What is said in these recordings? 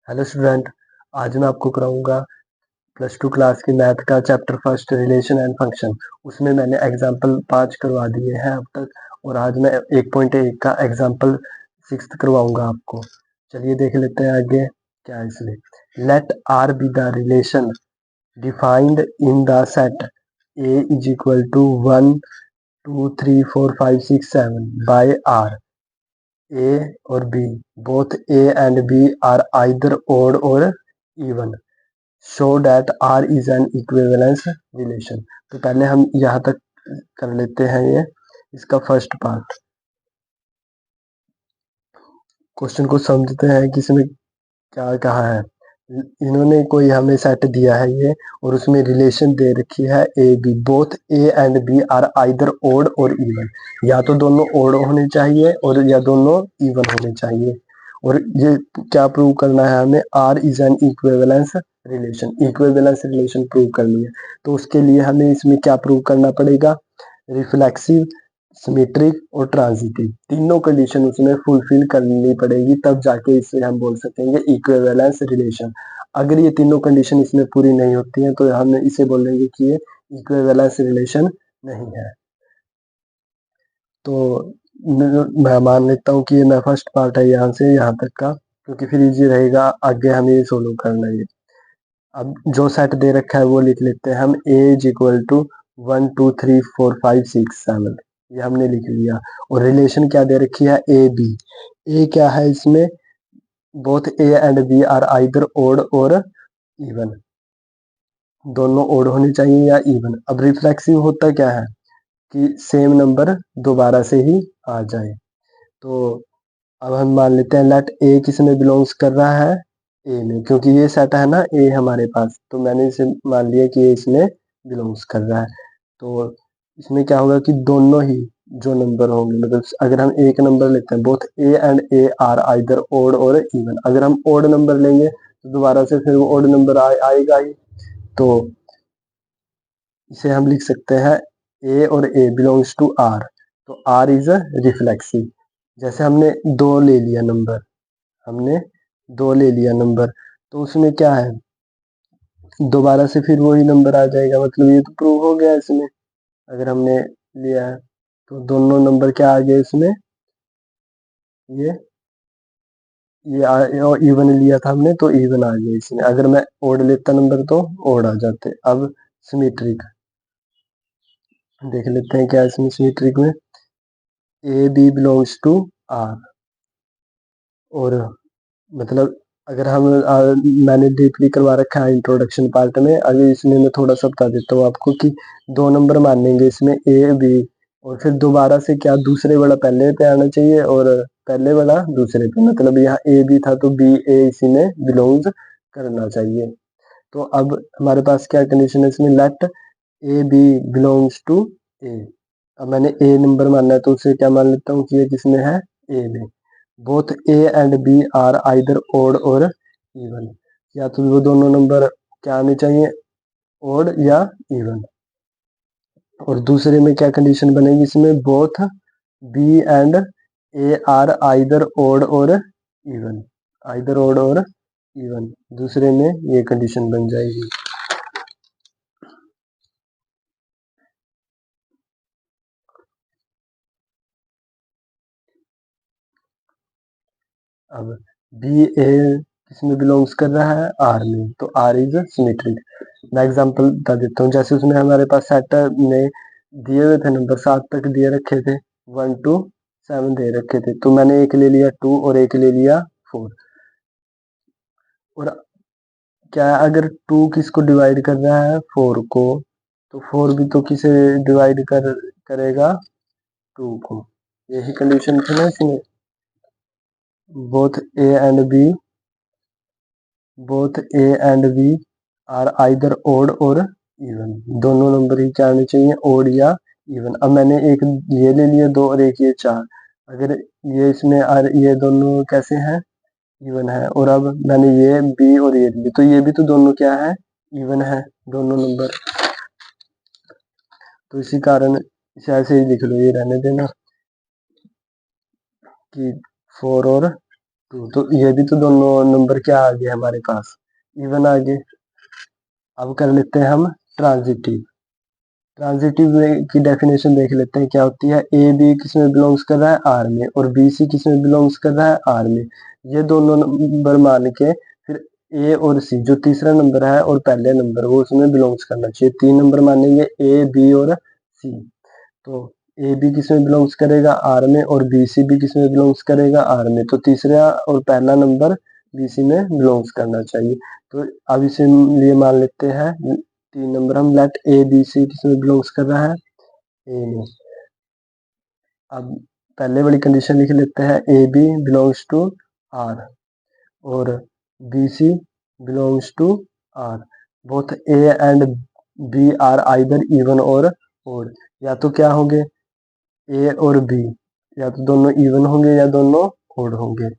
Hello student, आज मैं आपको कराऊंगा प्लस टू क्लास की मैथ का chapter first relation and function. उसमें मैंने एग्जाम्पल 5 करवा दिए हैं अब तक, और आज मैं 1.1 का एग्जाम्पल 6 करवाऊंगा आपको। चलिए देख लेते हैं आगे क्या है इसमें। Let R be the relation defined in the set A is equal to 1 2 3 4 5 6 7 by R. A और B, both A and B are either odd or even. Show that R is an equivalence relation. तो पहले हम यहाँ तक कर लेते हैं ये इसका फर्स्ट पार्ट। क्वेश्चन को समझते हैं कि इसमें क्या कहा है। इन्होंने कोई हमें सेट दिया है ये, और उसमें रिलेशन दे रखी है A B. Both A and B are either odd or even, या तो दोनों ओड होने चाहिए और या दोनों इवन होने चाहिए। और ये क्या प्रूव करना है हमें, R is an equivalence relation. Equivalence relation prove करनी है, तो उसके लिए हमें इसमें क्या प्रूव करना पड़ेगा, रिफ्लेक्सिव, सिमेट्रिक और ट्रांजिटिव, तीनों कंडीशन उसमें फुलफिल करनी पड़ेगी, तब जाके इसे हम बोल सकेंगे इक्विवेलेंस रिलेशन। अगर ये तीनों कंडीशन इसमें पूरी नहीं होती हैं तो हम इसे बोलेंगे कि ये इक्विवेलेंस रिलेशन नहीं है। तो मैं मान लेता हूँ कि ये मैं फर्स्ट पार्ट है यहाँ से यहाँ तक का, क्योंकि फिर इजी रहेगा आगे हमें ये सोल्व करना है। अब जो सेट दे रखा है वो लिख लेते हैं हम। ए इज इक्वल टू 1 2 3 4 5 6 7, ये हमने लिख लिया। और रिलेशन क्या दे रखी है, ए बी। ए क्या है इसमें, both A and B are either odd or even, दोनों ओड होने चाहिए या इवन। अब रिफ्लेक्सिव होता क्या है कि सेम नंबर दोबारा से ही आ जाए। तो अब हम मान लेते हैं लेट ए किस में बिलोंग्स कर रहा है, ए में, क्योंकि ये सेट है ना ए हमारे पास, तो मैंने इसे मान लिया कि ये इसमें बिलोंग्स कर रहा है। तो इसमें क्या होगा कि दोनों ही जो नंबर होंगे, मतलब अगर हम एक नंबर लेते हैं, both A and A are either odd or even. अगर हम ओड नंबर लेंगे तो दोबारा से फिर वो ओड नंबर आएगा ही। तो इसे हम लिख सकते हैं ए और ए बिलोंग्स टू आर, तो आर इज अ रिफ्लेक्सिव। जैसे हमने दो ले लिया नंबर, हमने दो ले लिया नंबर, तो उसमें क्या है, दोबारा से फिर वही नंबर आ जाएगा, मतलब ये तो प्रूव हो गया इसमें। अगर हमने लिया है तो दोनों नंबर क्या आ गए इसमें, ये इवन लिया था हमने तो इवन आ गया इसमें। अगर मैं ओड लेता नंबर तो ओड आ जाते। अब सिमेट्रिक देख लेते हैं क्या इसमें सिमेट्रिक में, A B belongs to R. और मतलब अगर हम मैंने डीपली करवा रखा है इंट्रोडक्शन पार्ट में, अगर इसमें मैं थोड़ा सा बता देता हूँ आपको कि दो नंबर मानेंगे इसमें ए बी, और फिर दोबारा से क्या दूसरे वाला पहले पे आना चाहिए और पहले वाला दूसरे पे, मतलब यहाँ ए बी था तो बी ए इसी में बिलोंग्स करना चाहिए। तो अब हमारे पास क्या कंडीशन है इसमें, let A B belongs to A. अब मैंने ए नंबर मानना है तो उसे क्या मान लेता हूँ कि ये किसमें है, ए में। Both A and B are either odd or even, या तो वो दोनों नंबर क्या आने चाहिए, ओड या इवन। और दूसरे में क्या कंडीशन बनेगी इसमें, both B and A are either odd or even, either odd or even, दूसरे में ये कंडीशन बन जाएगी। अब बी ए किसमें बिलोंग्स कर रहा है, आर में, तो आर इज सिमेट्रिक। मैं एग्जांपल बता देता हूँ। जैसे उसमें हमारे पास सेट में दिए हुए थे नंबर 7 तक दिए रखे थे, 1 to 7 दे रखे थे, तो मैंने एक ले लिया 2 और एक ले लिया 4। और क्या है, अगर 2 किसको डिवाइड कर रहा है, 4 को, तो 4 भी तो किसे डिवाइड करेगा, 2 को। यही कंडीशन थी ना इसमें, both A and B, both A and B are either odd or even, दोनों नंबर ही क्या आने चाहिए, ओड या इवन। अब मैंने एक ये ले लिया 2 और एक ये 4, अगर ये इसमें ये दोनों कैसे हैं, इवन है। और अब मैंने ये बी और ये लिए, तो ये भी तो दोनों क्या है, इवन है, दोनों नंबर। तो इसी कारण इसे ऐसे ही लिख लो, ये रहने देना कि 4 और 2, तो ये भी तो दोनों नंबर क्या आ गए हमारे पास, इवन आ गए। अब कर लेते हैं हम ट्रांजिटिव। ट्रांजिटिव की डेफिनेशन देख लेते हैं क्या होती है। ए बी किस में बिलोंग्स कर रहा है, आर में, और बी सी किस में बिलोंग्स कर रहा है, आर में। ये दोनों नंबर मान के फिर ए और सी जो तीसरा नंबर है और पहले नंबर वो उसमें बिलोंग्स करना चाहिए। 3 नंबर मानेंगे ए बी और सी। तो ए बी किस में बिलोंग्स करेगा, आर में, और बी सी भी किस में बिलोंग्स करेगा, आर में। तो तीसरा और पहला नंबर बी सी में बिलोंग्स करना चाहिए। तो अब इसे लिए मान लेते हैं 3 नंबर हम, लेट ए बी सी किस में बिलोंग्स कर रहा है, ए में। अब पहले वाली कंडीशन लिख लेते हैं, A B belongs to R और B C belongs to R. Both A and B are either even or odd. या तो क्या होंगे, ए और बी या तो दोनों इवन होंगे या दोनों ओड होंगे।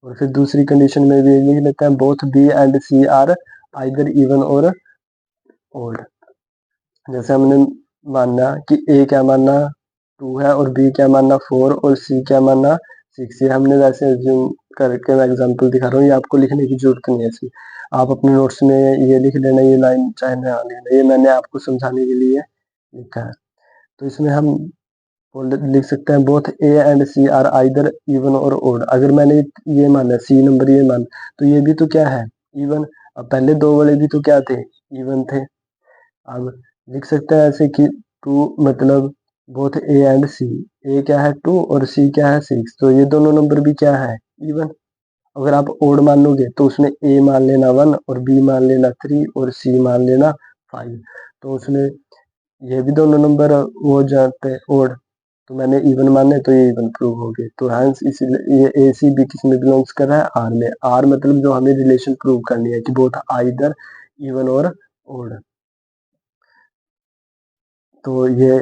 और फिर दूसरी कंडीशन में भी लिख लेते हैं, both B and C are either even or odd. जैसे हमने माना कि ए क्या माना 2 है और बी क्या माना 4 और सी क्या माना 6। ये हमने वैसे एज्यूम करके मैं एग्जांपल दिखा रहा हूँ, ये आपको लिखने की जरूरत नहीं है इसकी। आप अपने नोट्स में ये लिख लेना, ये लाइन चाहे ना लिखना, ये मैंने आपको समझाने के लिए लिखा है। तो इसमें हम लिख सकते हैं, both A and C are either even or odd. अगर मैंने ये माना सी नंबर ये मान, तो ये भी तो क्या है, इवन। अब पहले दो वाले भी तो क्या थे, इवन थे। अब लिख सकते हैं ऐसे कि 2 मतलब बोथ ए एंड सी, ए क्या है 2 और सी क्या है 6। तो ये दोनों नंबर भी क्या है, इवन। अगर आप ओड मानोगे तो उसमें ए मान लेना 1 और बी मान लेना 3 और सी मान लेना 5। तो उसमें ये भी दोनों नंबर हो जाते हैं ओड। तो मैंने इवन माने तो ये इवन प्रूव हो गए। तो हेंस इसीलिए ये ए सी बी किस में बिलोंग्स कर रहा है, आर में। आर मतलब जो हमें रिलेशन प्रूव करनी है कि both either even or odd. तो ये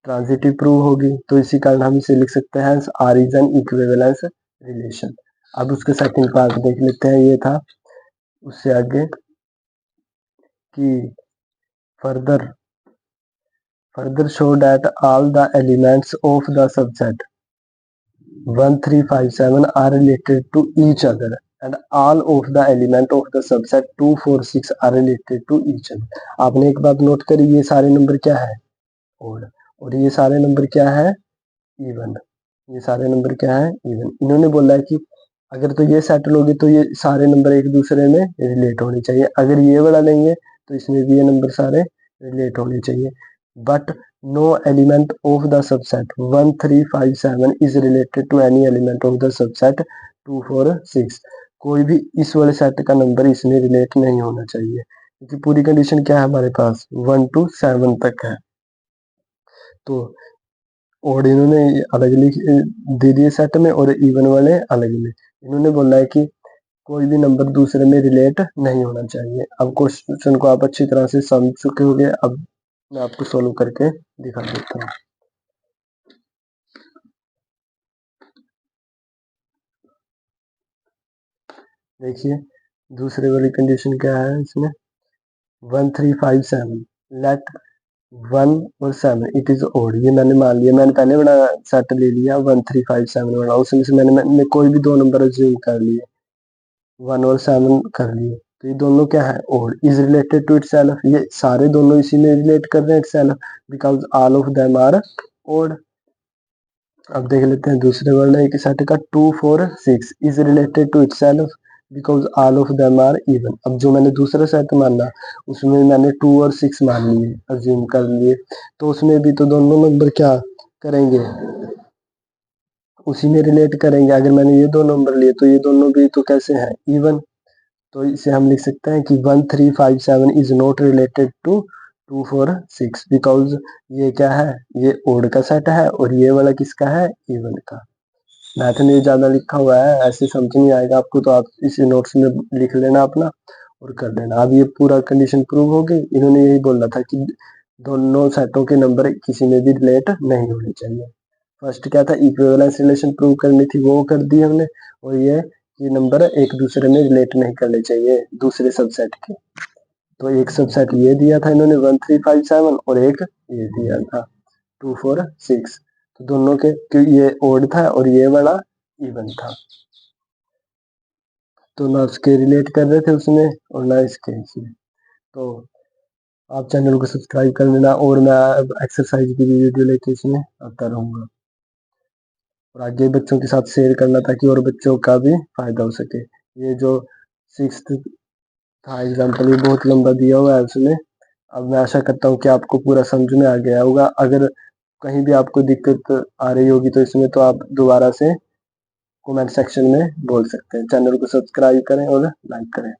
ट्रांजिटिव प्रूव होगी। तो इसी कारण हम इसे लिख सकते हैं R is an equivalence relation. अब उसके सेकंड पार्ट देख लेते हैं, ये था उससे आगे कि further show that all the elements of the subset 1 3 5 7 are related to each other and all of the element of the subset 2 4 6 are related to each other। आपने एक बात नोट करी, ये सारे नंबर क्या है, ओड, और ये सारे नंबर क्या है, इवन। ये सारे नंबर क्या है, इवन। इन्होंने बोला है कि अगर तो ये सेट लोगे तो ये सारे नंबर एक दूसरे में रिलेट होने चाहिए। अगर ये वाला लेंगे तो इसमें भी ये नंबर सारे रिलेट होने चाहिए। But no element of the subset 1 3 5 7 is related to any element of the subset 2 4 6। कोई भी इस वाले सेट का नंबर इसमें रिलेट नहीं होना चाहिए, क्योंकि पूरी कंडीशन क्या है हमारे पास 1 to 7 तक है। तो और इन्होंने अलग लिख दे दिए सेट में और इवन वाले अलग में। इन्होंने बोला है कि कोई भी नंबर दूसरे में रिलेट नहीं होना चाहिए। अब क्वेश्चन को आप अच्छी तरह से समझ चुके होंगे। अब मैं आपको सोल्व करके दिखा देता हूँ। देखिए दूसरे वाली कंडीशन क्या है इसमें, 1 3 5 7 लेट 1 और 7 इट इज ओड। ये मैंने मान लिया, मैंने पहले बड़ा सेट ले लिया 1 3 5 7 वाला, उसमें से मैंने कोई भी दो नंबर अज्यूम कर लिए, 1 और 7 कर लिए। तो ये दोनों क्या है, odd. Is related to itself, ये सारे दोनों इसी में रिलेट कर रहे हैं itself, because all of them are odd. अब देख लेते हैं दूसरे वर्ण एक सेट का 2 4 6 is related to itself because all of them are even. अब जो मैंने दूसरा सेट माना उसमें मैंने 2 और 6 मान लिए, अज्यूम कर लिए। तो उसमें भी तो दोनों नंबर क्या करेंगे, उसी में रिलेट करेंगे। अगर मैंने ये दो नंबर लिए तो ये दोनों भी तो कैसे हैं, इवन। तो इसे हम लिख सकते हैं कि 1 3 5 7 is not related to 2 4 6 because ये क्या है, ये ओड का सेट है और ये वाला किसका है, इवन का। मैथ में ज्यादा लिखा हुआ है, ऐसे समझ नहीं आएगा आपको तो आप इसी नोट्स में लिख लेना अपना और कर देना। अब ये पूरा कंडीशन प्रूव हो गई। इन्होंने यही बोला था कि दोनों सेटों के नंबर किसी में भी रिलेट नहीं होने चाहिए। फर्स्ट क्या था, इक्विवेलेंस रिलेशन प्रूव करनी थी, वो कर दी हमने। और ये नंबर एक दूसरे में रिलेट नहीं करने चाहिए दूसरे सबसेट के। तो एक सबसेट ये दिया था इन्होंने 1 3 5 7 और एक ये दिया था 2 4 6। तो दोनों के ये ओड था और ये वाला इवन था। तो ना उसके रिलेट कर रहे थे उसमें और ना इसके इसमें। तो आप चैनल को सब्सक्राइब कर लेना और मैं अब एक्सरसाइज की भी वीडियो लेके इसमें आता रहूँगा और आगे बच्चों के साथ शेयर करना ताकि और बच्चों का भी फायदा हो सके। ये जो 6th था एग्जाम्पल, ये बहुत लंबा दिया हुआ है उसमें। अब मैं आशा करता हूँ कि आपको पूरा समझ में आ गया होगा। अगर कहीं भी आपको दिक्कत आ रही होगी तो इसमें तो आप दोबारा से कमेंट सेक्शन में बोल सकते हैं। चैनल को सब्सक्राइब करें और लाइक करें।